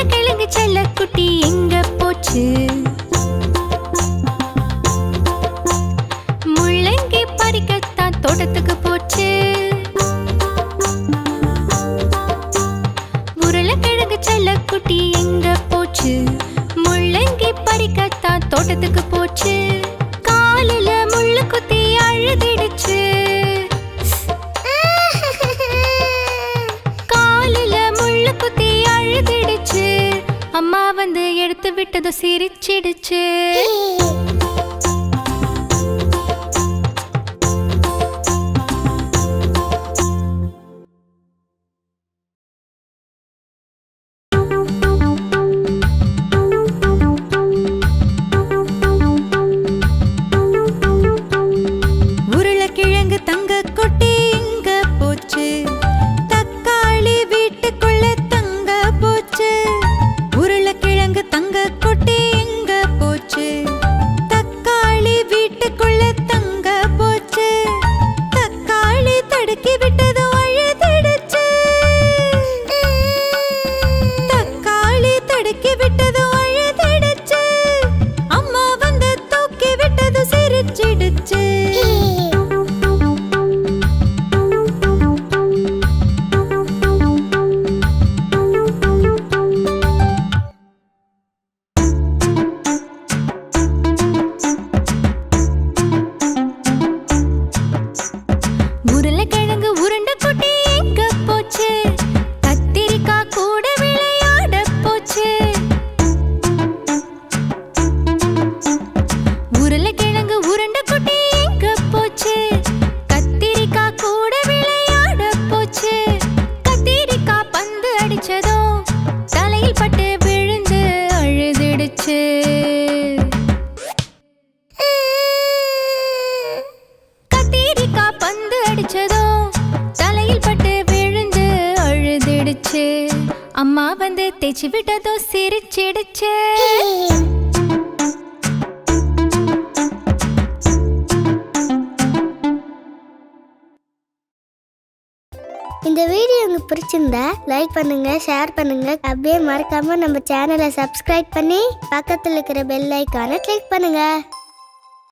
உருளைக்கிழங்கு செல்லக்குட்டி எங்க போச்சு? முள்ளங்கி பறிக்கத்தான் தோட்டத்துக்கு போச்சு. உருளைக்கிழங்கு செல்லக்குட்டி எங்க போச்சு? முள்ளங்கி பறிக்கத்தான் தோட்டத்துக்கு போச்சு. காலில முள்ளு குத்தி அழுதிடுச்சு. காலில முள்ளு குத்தி அழுதிடுச்சு. அம்மா வந்து எடுத்து விட்டதும் சிரிச்சிடுச்சு. அம்மா வந்து தேய்ச்சி விட்டதோ சிரிச்சிடுச்சு. இந்த வீடியோ உங்களுக்கு பிடிச்சிருந்தா லைக் பண்ணுங்க, ஷேர் பண்ணுங்க. அப்படியே மறக்காம நம்ம சேனலை சப்ஸ்கிரைப் பண்ணி பக்கத்துல இருக்கிற பெல் ஐகானை கிளிக் பண்ணுங்க.